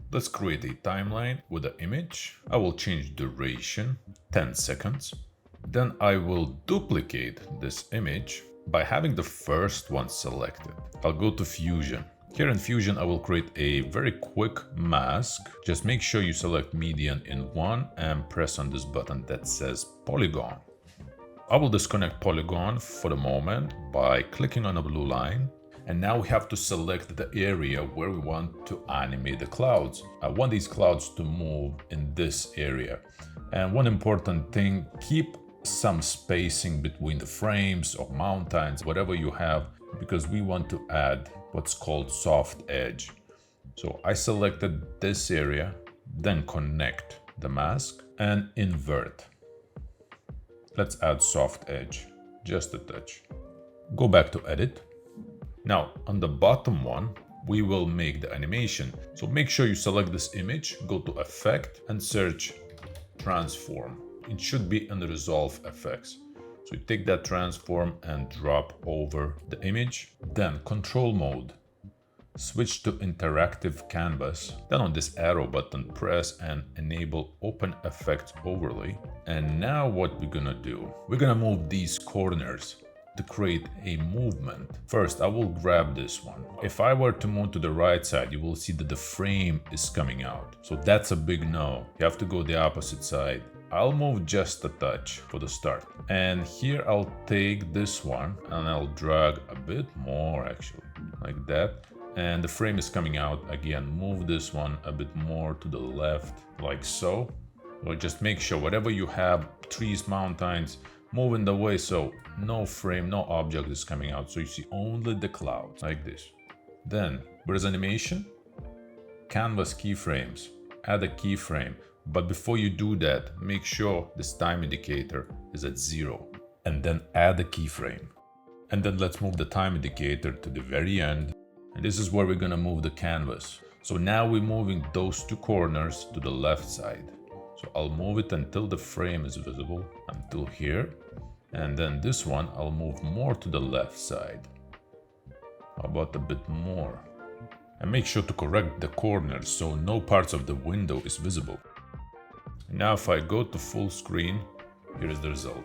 Let's create a timeline with the image. I will change duration 10 seconds. Then I will duplicate this image by having the first one selected. I'll go to Fusion. Here in Fusion, I will create a very quick mask. Just make sure you select median in 1 and press on this button that says polygon. I will disconnect polygon for the moment by clicking on the blue line. And now we have to select the area where we want to animate the clouds. I want these clouds to move in this area. And one important thing, keep some spacing between the frames or mountains, whatever you have, because we want to add what's called soft edge. So I selected this area, then connect the mask and invert. Let's add soft edge, just a touch. Go back to edit. Now on the bottom one, we will make the animation. So make sure you select this image, go to effect and search transform. It should be in the resolve effects. So you take that transform and drop over the image, then control mode, switch to interactive canvas, then on this arrow button press and enable open effects overlay. And now what we're gonna do, we're gonna move these corners to create a movement. First, I will grab this one. If I were to move to the right side, you will see that the frame is coming out. So that's a big no. You have to go the opposite side. I'll move just a touch for the start. And here I'll take this one and I'll drag a bit more actually, like that. And the frame is coming out again. Move this one a bit more to the left, like so. Or just make sure whatever you have, trees, mountains, move in the way so no frame, no object is coming out. So you see only the clouds, like this. Then, where's animation? Canvas keyframes. Add a keyframe. But before you do that, make sure this time indicator is at 0. And then add a keyframe. And then let's move the time indicator to the very end. And this is where we're gonna move the canvas. So now we're moving those two corners to the left side. So I'll move it until the frame is visible, until here. And then this one, I'll move more to the left side. How about a bit more? And make sure to correct the corners so no parts of the window is visible. Now if I go to full screen, here is the result.